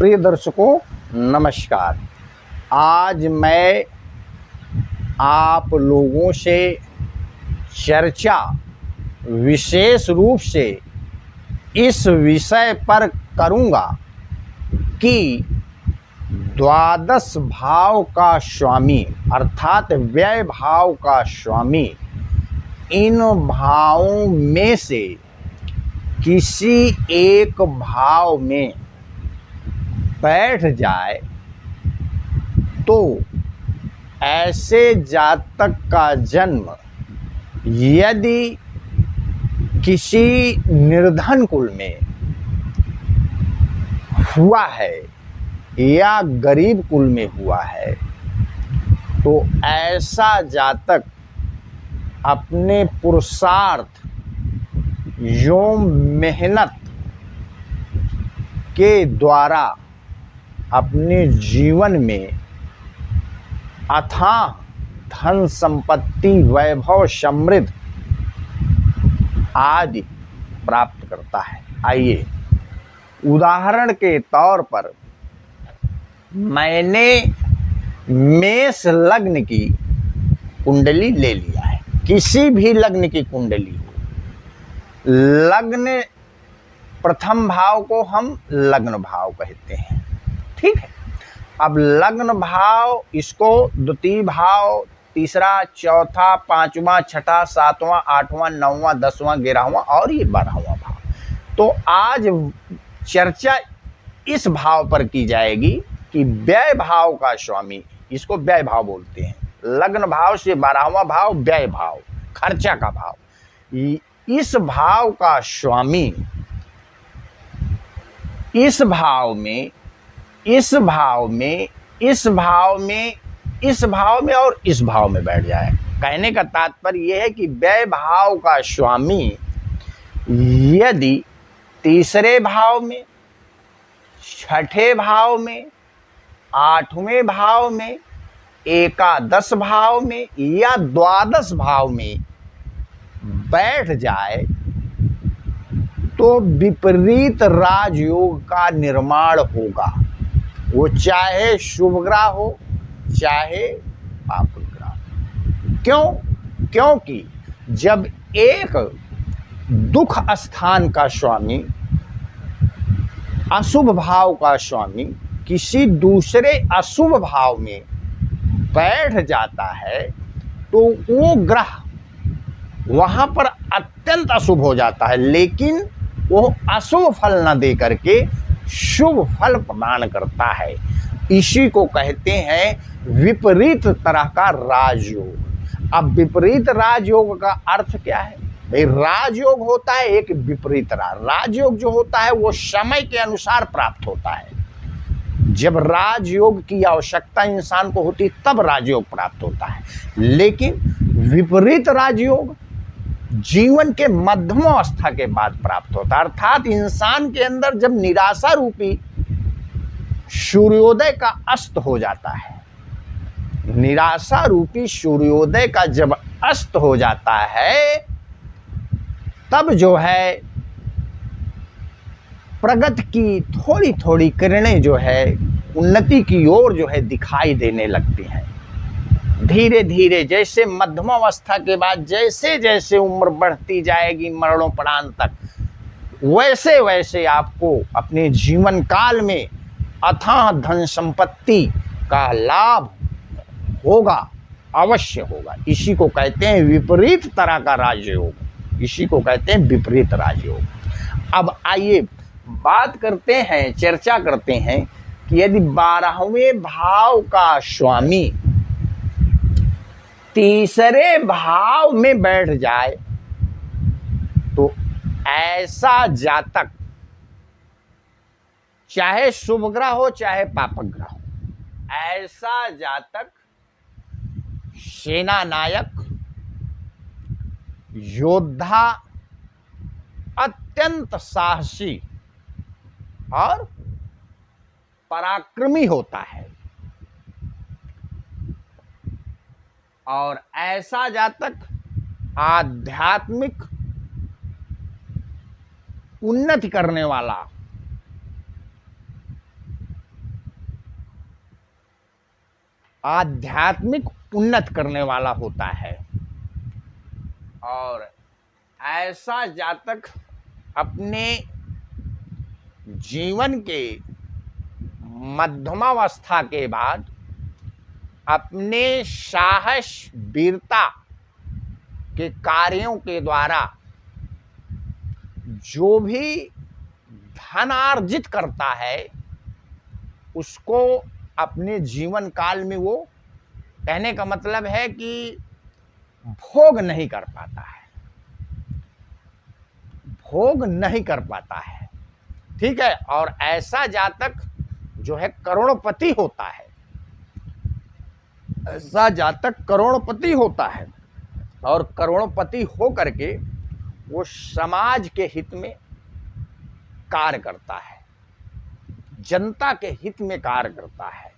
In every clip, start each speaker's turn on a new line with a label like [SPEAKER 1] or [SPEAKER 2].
[SPEAKER 1] प्रिय दर्शकों नमस्कार। आज मैं आप लोगों से चर्चा विशेष रूप से इस विषय पर करूंगा कि द्वादश भाव का स्वामी अर्थात व्यय भाव का स्वामी इन भावों में से किसी एक भाव में बैठ जाए तो ऐसे जातक का जन्म यदि किसी निर्धन कुल में हुआ है या गरीब कुल में हुआ है तो ऐसा जातक अपने पुरुषार्थ एवं मेहनत के द्वारा अपने जीवन में अथाह धन संपत्ति वैभव समृद्धि आदि प्राप्त करता है। आइए उदाहरण के तौर पर मैंने मेष लग्न की कुंडली ले लिया है। किसी भी लग्न की कुंडली हो, लग्न प्रथम भाव को हम लग्न भाव कहते हैं, ठीक है। अब लग्न भाव इसको द्वितीय भाव, तीसरा, चौथा, पांचवा, छठा, सातवां, आठवां, नौवां, 10वां, 11वां और ये 12वां भाव। तो आज चर्चा इस भाव पर की जाएगी कि व्यय भाव का स्वामी, इसको व्यय भाव बोलते हैं। लग्न भाव से 12वां भाव व्यय भाव, खर्चा का भाव। इस भाव का स्वामी इस भाव में और इस भाव में बैठ जाए। कहने का तात्पर्य यह है कि व्यय भाव का स्वामी यदि तीसरे भाव में, छठे भाव में, 8वें भाव में, एकादश भाव में या द्वादश भाव में बैठ जाए तो विपरीत राजयोग का निर्माण होगा। वो चाहे शुभ ग्रह हो चाहे पाप ग्रह। क्योंकि जब एक दुख स्थान का स्वामी, अशुभ भाव का स्वामी किसी दूसरे अशुभ भाव में बैठ जाता है तो वो ग्रह वहां पर अत्यंत अशुभ हो जाता है, लेकिन वो अशुभ फल न दे करके शुभ फल प्रदान करता है। इसी को कहते हैं विपरीत तरह का राजयोग। अब विपरीत राजयोग का अर्थ क्या है भाई? राजयोग होता है एक विपरीत राजयोग जो होता है वो समय के अनुसार प्राप्त होता है। जब राजयोग की आवश्यकता इंसान को होती तब राजयोग प्राप्त होता है, लेकिन विपरीत राजयोग जीवन के मध्यम अवस्था के बाद प्राप्त होता है। अर्थात इंसान के अंदर जब निराशा रूपी सूर्योदय का अस्त हो जाता है, निराशा रूपी सूर्योदय का जब अस्त हो जाता है तब जो है प्रगति की थोड़ी थोड़ी किरणें जो है उन्नति की ओर जो है दिखाई देने लगती हैं। धीरे धीरे जैसे मध्यमावस्था के बाद जैसे जैसे उम्र बढ़ती जाएगी मरणोपरांत तक, वैसे वैसे आपको अपने जीवन काल में अथाह धन संपत्ति का लाभ होगा, अवश्य होगा। इसी को कहते हैं विपरीत तरह का राजयोग, इसी को कहते हैं विपरीत राजयोग। अब आइए बात करते हैं, चर्चा करते हैं कि यदि 12वें भाव का स्वामी तीसरे भाव में बैठ जाए तो ऐसा जातक चाहे शुभ ग्रह हो चाहे पापक ग्रह हो, ऐसा जातक सेना नायक, योद्धा, अत्यंत साहसी और पराक्रमी होता है। और ऐसा जातक आध्यात्मिक उन्नति करने वाला आध्यात्मिक उन्नत करने वाला होता है। और ऐसा जातक अपने जीवन के मध्यमावस्था के बाद अपने साहस वीरता के कार्यों के द्वारा जो भी धन अर्जित करता है उसको अपने जीवन काल में, वो कहने का मतलब है कि भोग नहीं कर पाता है, भोग नहीं कर पाता है, ठीक है। और ऐसा जातक जो है करोड़पति होता है, ऐसा जातक करोड़पति होता है और करोड़पति हो करके वो समाज के हित में कार्य करता है, जनता के हित में कार्य करता है।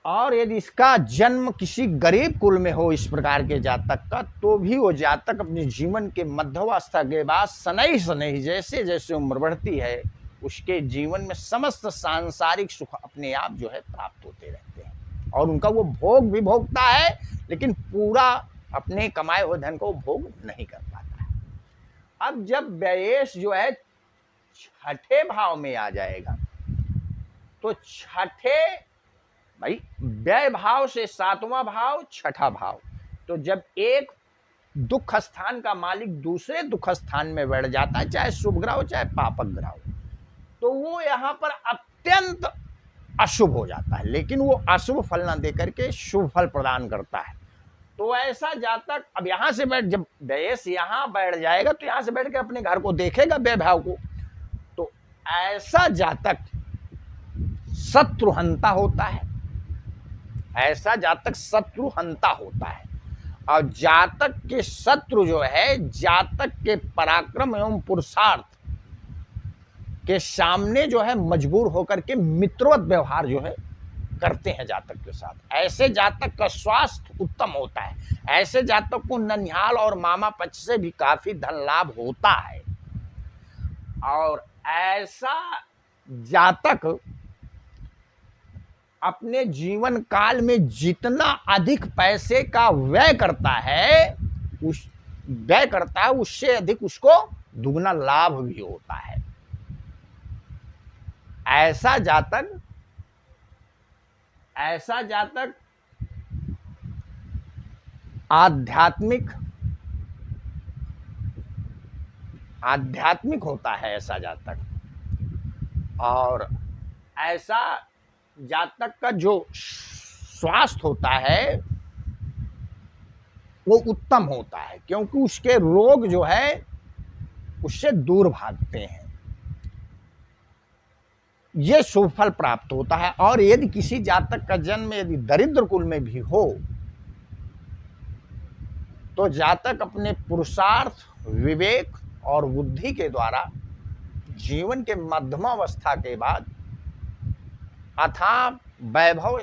[SPEAKER 1] और यदि इसका जन्म किसी गरीब कुल में हो इस प्रकार के जातक का, तो भी वो जातक अपने जीवन के मध्यावस्था के बाद शनैः शनैः जैसे जैसे उम्र बढ़ती है उसके जीवन में समस्त सांसारिक सुख अपने आप जो है प्राप्त होते रहते हैं और उनका वो भोग भी भोगता है, लेकिन पूरा अपने कमाए हुए धन को भोग नहीं कर पाता है। अब जब व्ययेश जो है छठे भाव में आ जाएगा, तो छठे भाई व्यय भाव से सातवां भाव छठा भाव, तो जब एक दुख स्थान का मालिक दूसरे दुख स्थान में बैठ जाता है, चाहे शुभ ग्रह हो चाहे पापक ग्रह हो, तो वो यहाँ पर अत्यंत अशुभ हो जाता है, लेकिन वो अशुभ फल ना दे करके शुभ फल प्रदान करता है। तो ऐसा जातक अब यहां से बैठ, जब व्ययेश यहां बैठ जाएगा तो यहां से बैठ के अपने घर को देखेगा व्यय भाव को, तो ऐसा जातक शत्रुहंता होता है, ऐसा जातक शत्रुहंता होता है। और जातक के शत्रु जो है जातक के पराक्रम एवं पुरुषार्थ के सामने जो है मजबूर होकर के मित्रवत व्यवहार जो है करते हैं जातक के साथ। ऐसे जातक का स्वास्थ्य उत्तम होता है, ऐसे जातक को ननिहाल और मामा पक्ष से भी काफी धन लाभ होता है। और ऐसा जातक अपने जीवन काल में जितना अधिक पैसे का व्यय करता है उससे अधिक उसको दुगना लाभ भी होता है। ऐसा जातक आध्यात्मिक होता है, ऐसा जातक। और ऐसा जातक का जो स्वास्थ्य होता है वो उत्तम होता है, क्योंकि उसके रोग जो है उससे दूर भागते हैं, ये शुभ फल प्राप्त होता है। और यदि किसी जातक का जन्म यदि दरिद्र कुल में भी हो, तो जातक अपने पुरुषार्थ, विवेक और बुद्धि के द्वारा जीवन के मध्यमावस्था के बाद अथाह वैभव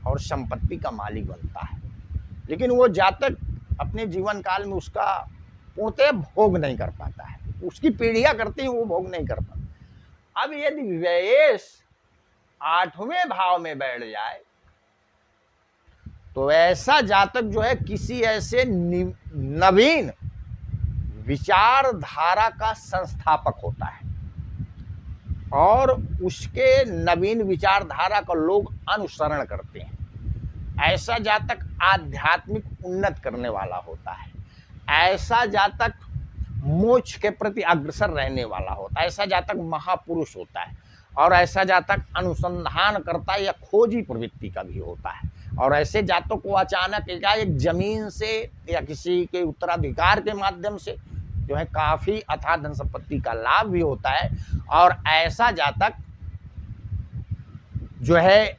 [SPEAKER 1] और संपत्ति का मालिक बनता है, लेकिन वो जातक अपने जीवन काल में उसका पूर्णतः भोग नहीं कर पाता है, उसकी पीढ़ियां करती हैं वो भोग नहीं कर पाता। अब यदि व्ययेश आठवें भाव में बैठ जाए, तो ऐसा जातक जो है किसी ऐसे नवीन विचारधारा का संस्थापक होता है और उसके नवीन विचारधारा का लोग अनुसरण करते हैं। ऐसा जातक आध्यात्मिक उन्नत करने वाला होता है, ऐसा जातक मोक्ष के प्रति अग्रसर रहने वाला होता है, ऐसा जातक महापुरुष होता है। और ऐसा जातक अनुसंधान करता या खोजी प्रवृत्ति का भी होता है। और ऐसे जातक को अचानक एक जमीन से या किसी के उत्तराधिकार के माध्यम से जो है काफी अथाह धन संपत्ति का लाभ भी होता है। और ऐसा जातक जो है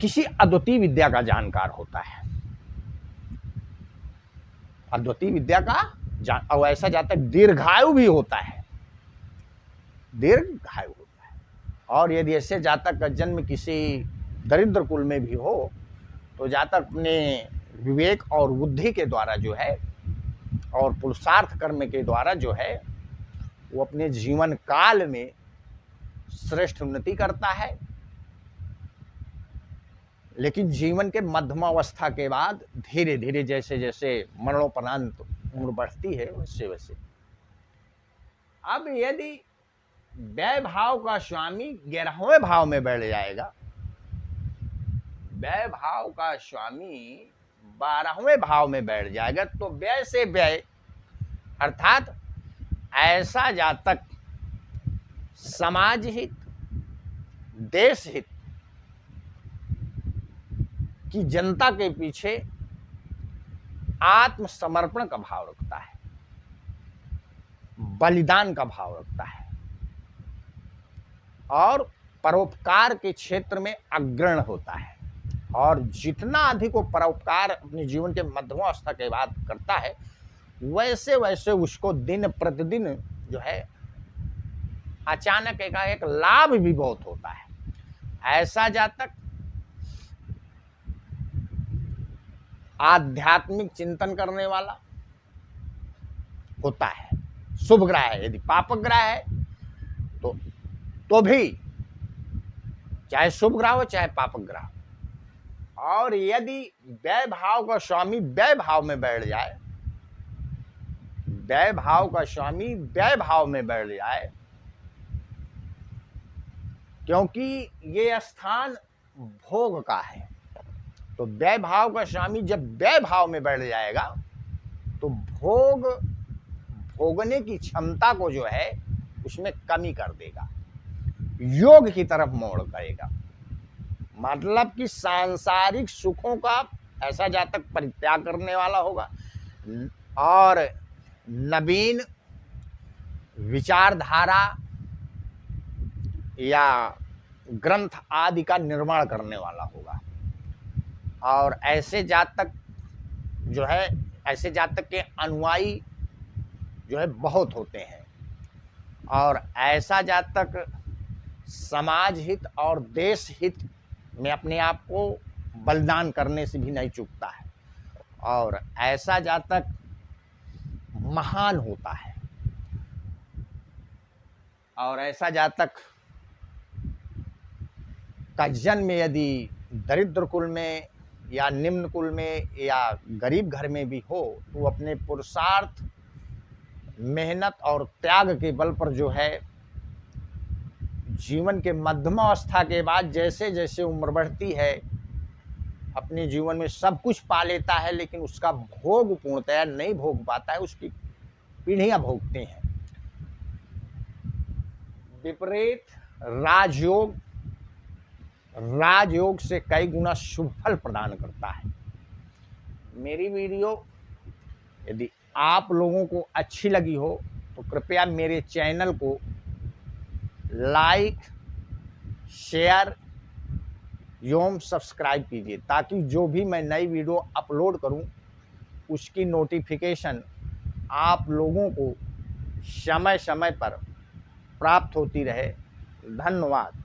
[SPEAKER 1] किसी अद्वितीय विद्या का जानकार होता है, अद्वितीय विद्या का और ऐसा जातक दीर्घायु भी होता है, दीर्घायु होता है। और यदि ऐसे जातक का जन्म किसी दरिद्र कुल में भी हो, तो जातक अपने विवेक और बुद्धि के द्वारा जो है और पुरुषार्थ कर्म के द्वारा जो है वो अपने जीवन काल में श्रेष्ठ उन्नति करता है लेकिन जीवन के मध्यमावस्था के बाद धीरे धीरे जैसे जैसे मरणोपरांत उम्र बढ़ती है वैसे वैसे अब यदि व्यय भाव का स्वामी 11वें भाव में बैठ जाएगा, व्यय भाव का स्वामी 12वें भाव में बैठ जाएगा, तो व्यय से व्यय अर्थात ऐसा जातक समाज हित, देश हित की जनता के पीछे आत्मसमर्पण का भाव रखता है, बलिदान का भाव रखता है और परोपकार के क्षेत्र में अग्रण होता है। और जितना अधिक वो परोपकार अपने जीवन के मध्यमावस्था के बाद करता है वैसे वैसे उसको दिन प्रतिदिन जो है अचानक एक लाभ भी बहुत होता है। ऐसा जातक आध्यात्मिक चिंतन करने वाला होता है। शुभ ग्रह है, यदि पापक ग्रह है तो भी, चाहे शुभ ग्रह हो चाहे पापक ग्रह, और यदि व्यय भाव का स्वामी व्यय भाव में बैठ जाए, व्यय भाव का स्वामी व्यय भाव में बैठ जाए, क्योंकि ये स्थान भोग का है, तो व्यय भाव का स्वामी जब व्यय भाव में बैठ जाएगा तो भोगने की क्षमता को जो है उसमें कमी कर देगा, योग की तरफ मोड़ करेगा। मतलब कि सांसारिक सुखों का ऐसा जातक परित्याग करने वाला होगा और नवीन विचारधारा या ग्रंथ आदि का निर्माण करने वाला होगा। और ऐसे जातक जो है, ऐसे जातक के अनुयायी जो है बहुत होते हैं, और ऐसा जातक समाज हित और देश हित में अपने आप को बलिदान करने से भी नहीं चूकता है, और ऐसा जातक महान होता है। और ऐसा जातक का जन्म यदि दरिद्र कुल में या निम्न कुल में या गरीब घर में भी हो तो अपने पुरुषार्थ, मेहनत और त्याग के बल पर जो है जीवन के मध्यमावस्था के बाद जैसे जैसे उम्र बढ़ती है अपने जीवन में सब कुछ पा लेता है, लेकिन उसका भोग पूर्णतया नहीं भोग पाता है, उसकी पीढ़ियां भोगते हैं। विपरीत राजयोग, राजयोग से कई गुना शुभ फल प्रदान करता है। मेरी वीडियो यदि आप लोगों को अच्छी लगी हो तो कृपया मेरे चैनल को लाइक, शेयर एवं सब्सक्राइब कीजिए, ताकि जो भी मैं नई वीडियो अपलोड करूं उसकी नोटिफिकेशन आप लोगों को समय समय पर प्राप्त होती रहे। धन्यवाद।